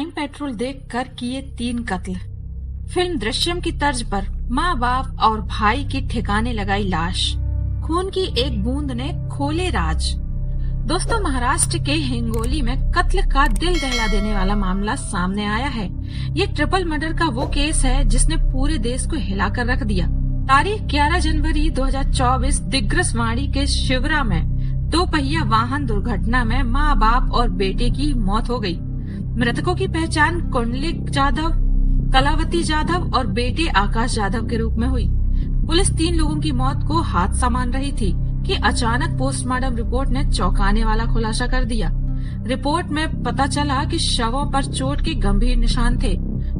Crime petrol देखकर किए 3 कत्ल। फिल्म दृश्यम की तर्ज पर माँ बाप और भाई की ठिकाने लगाई लाश। खून की एक बूंद ने खोले राज। दोस्तों, महाराष्ट्र के हिंगोली में कत्ल का दिल दहला देने वाला मामला सामने आया है। ये ट्रिपल मर्डर का वो केस है जिसने पूरे देश को हिलाकर रख दिया। तारीख 11 जनवरी 2024 दिग्रसवाड़ी के शिवरा में 2 पहिया वाहन दुर्घटना में माँ बाप और बेटे की मौत हो गई। मृतकों की पहचान कुंडलिक जाधव, कलावती जाधव और बेटे आकाश जाधव के रूप में हुई। पुलिस 3 लोगों की मौत को हादसा मान रही थी कि अचानक पोस्टमार्टम रिपोर्ट ने चौंकाने वाला खुलासा कर दिया। रिपोर्ट में पता चला कि शवों पर चोट के गंभीर निशान थे।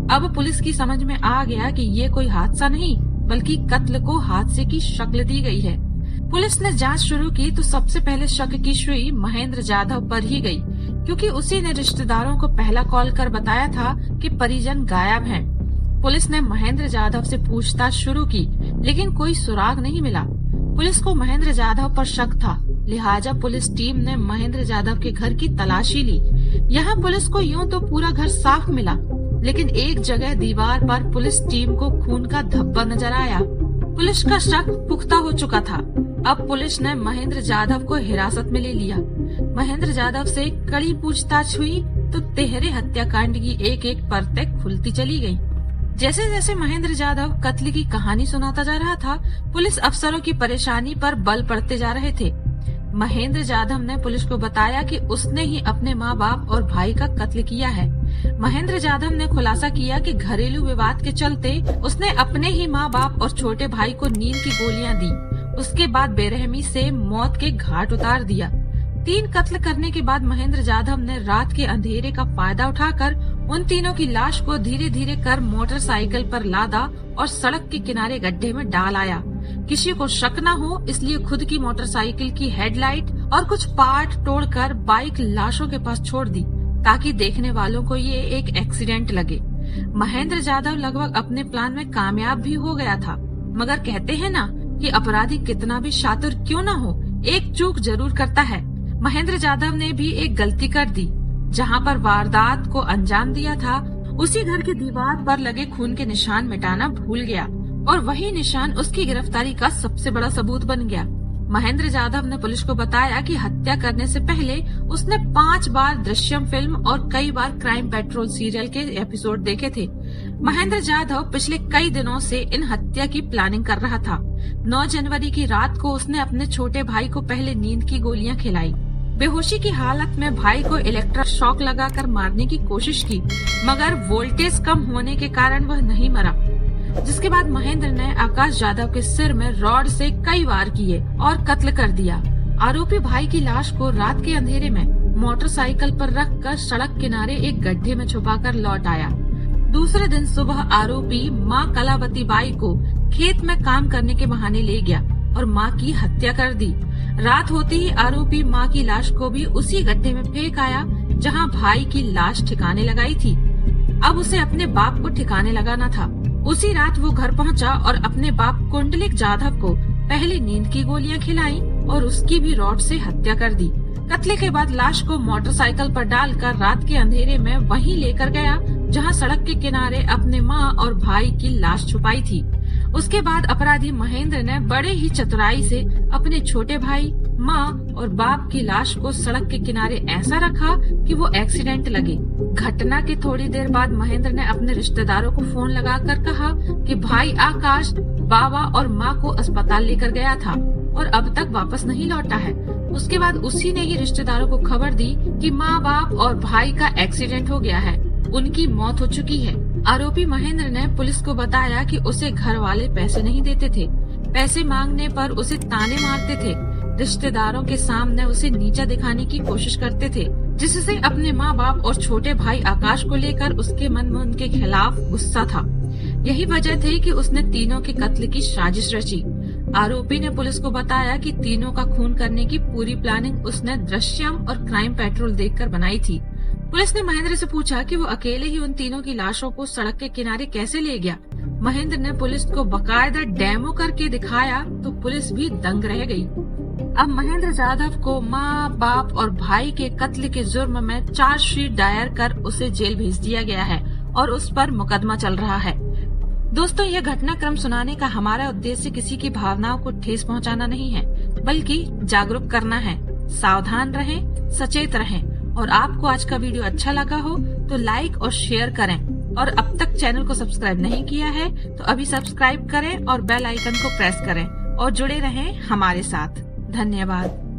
अब पुलिस की समझ में आ गया कि ये कोई हादसा नहीं बल्कि कत्ल को हादसे की शक्ल दी गई है। पुलिस ने जांच शुरू की तो सबसे पहले शक की सुई महेंद्र जाधव पर ही गई, क्योंकि उसी ने रिश्तेदारों को पहला कॉल कर बताया था कि परिजन गायब हैं। पुलिस ने महेंद्र जाधव से पूछताछ शुरू की, लेकिन कोई सुराग नहीं मिला। पुलिस को महेंद्र जाधव पर शक था, लिहाजा पुलिस टीम ने महेंद्र जाधव के घर की तलाशी ली। यहाँ पुलिस को यूं तो पूरा घर साफ मिला, लेकिन एक जगह दीवार पर पुलिस टीम को खून का धब्बा नजर आया। पुलिस का शक पुख्ता हो चुका था। अब पुलिस ने महेंद्र जाधव को हिरासत में ले लिया। महेंद्र जाधव से कड़ी पूछताछ हुई तो तिहरे हत्याकांड की एक-एक परतें खुलती चली गयी। जैसे जैसे महेंद्र जाधव कत्ल की कहानी सुनाता जा रहा था, पुलिस अफसरों की परेशानी पर बल पड़ते जा रहे थे। महेंद्र जाधव ने पुलिस को बताया कि उसने ही अपने माँ बाप और भाई का कत्ल किया है। महेंद्र जाधव ने खुलासा किया कि घरेलू विवाद के चलते उसने अपने ही माँ बाप और छोटे भाई को नींद की गोलियां दी। उसके बाद बेरहमी से मौत के घाट उतार दिया। 3 कत्ल करने के बाद महेंद्र जाधव ने रात के अंधेरे का फायदा उठाकर उन तीनों की लाश को धीरे धीरे कर मोटरसाइकिल पर लादा और सड़क के किनारे गड्ढे में डाल आया। किसी को शक न हो इसलिए खुद की मोटरसाइकिल की हेडलाइट और कुछ पार्ट तोड़कर बाइक लाशों के पास छोड़ दी, ताकि देखने वालों को ये एक एक्सीडेंट लगे। महेंद्र जाधव लगभग अपने प्लान में कामयाब भी हो गया था, मगर कहते हैं ना कि अपराधी कितना भी शातिर क्यों न हो, एक चूक जरूर करता है। महेंद्र जाधव ने भी एक गलती कर दी। जहां पर वारदात को अंजाम दिया था, उसी घर की दीवार पर लगे खून के निशान मिटाना भूल गया और वही निशान उसकी गिरफ्तारी का सबसे बड़ा सबूत बन गया। महेंद्र जाधव ने पुलिस को बताया कि हत्या करने से पहले उसने 5 बार दृश्यम फिल्म और कई बार क्राइम पेट्रोल सीरियल के एपिसोड देखे थे। महेंद्र जाधव पिछले कई दिनों से इन हत्या की प्लानिंग कर रहा था। 9 जनवरी की रात को उसने अपने छोटे भाई को पहले नींद की गोलियां खिलाई। बेहोशी की हालत में भाई को इलेक्ट्रिक शॉक लगाकर मारने की कोशिश की, मगर वोल्टेज कम होने के कारण वह नहीं मरा। जिसके बाद महेंद्र ने आकाश जाधव के सिर में रॉड से कई वार किए और कत्ल कर दिया। आरोपी भाई की लाश को रात के अंधेरे में मोटरसाइकिल पर रखकर सड़क किनारे एक गड्ढे में छुपाकर लौट आया। दूसरे दिन सुबह आरोपी मां कलावती बाई को खेत में काम करने के बहाने ले गया और मां की हत्या कर दी। रात होते ही आरोपी मां की लाश को भी उसी गड्ढे में फेंक आया जहां भाई की लाश ठिकाने लगाई थी। अब उसे अपने बाप को ठिकाने लगाना था। उसी रात वो घर पहुंचा और अपने बाप कुंडलिक जाधव को पहले नींद की गोलियां खिलाई और उसकी भी रॉड से हत्या कर दी। कत्ले के बाद लाश को मोटरसाइकिल पर डालकर रात के अंधेरे में वहीं लेकर गया जहां सड़क के किनारे अपने मां और भाई की लाश छुपाई थी। उसके बाद अपराधी महेंद्र ने बड़े ही चतुराई से अपने छोटे भाई, मां और बाप की लाश को सड़क के किनारे ऐसा रखा कि वो एक्सीडेंट लगे। घटना के थोड़ी देर बाद महेंद्र ने अपने रिश्तेदारों को फोन लगाकर कहा कि भाई आकाश बाबा और मां को अस्पताल लेकर गया था और अब तक वापस नहीं लौटा है। उसके बाद उसी ने ही रिश्तेदारों को खबर दी कि माँ बाप और भाई का एक्सीडेंट हो गया है, उनकी मौत हो चुकी है। आरोपी महेंद्र ने पुलिस को बताया कि उसे घर वाले पैसे नहीं देते थे। पैसे मांगने पर उसे ताने मारते थे। रिश्तेदारों के सामने उसे नीचा दिखाने की कोशिश करते थे, जिससे अपने माँ बाप और छोटे भाई आकाश को लेकर उसके मन में उनके खिलाफ गुस्सा था। यही वजह थी कि उसने तीनों के कत्ल की साजिश रची। आरोपी ने पुलिस को बताया कि तीनों का खून करने की पूरी प्लानिंग उसने दृश्यम और क्राइम पेट्रोल देखकर बनाई थी। पुलिस ने महेंद्र से पूछा कि वो अकेले ही उन तीनों की लाशों को सड़क के किनारे कैसे ले गया। महेंद्र ने पुलिस को बकायदा डेमो करके दिखाया तो पुलिस भी दंग रह गई। अब महेंद्र जाधव को माँ, बाप और भाई के कत्ल के जुर्म में चार्जशीट दायर कर उसे जेल भेज दिया गया है और उस पर मुकदमा चल रहा है। दोस्तों, यह घटनाक्रम सुनाने का हमारा उद्देश्य किसी की भावनाओं को ठेस पहुंचाना नहीं है, बल्कि जागरूक करना है। सावधान रहें, सचेत रहें और आपको आज का वीडियो अच्छा लगा हो तो लाइक और शेयर करें और अब तक चैनल को सब्सक्राइब नहीं किया है तो अभी सब्सक्राइब करें और बेल आइकन को प्रेस करें और जुड़े रहें हमारे साथ। धन्यवाद।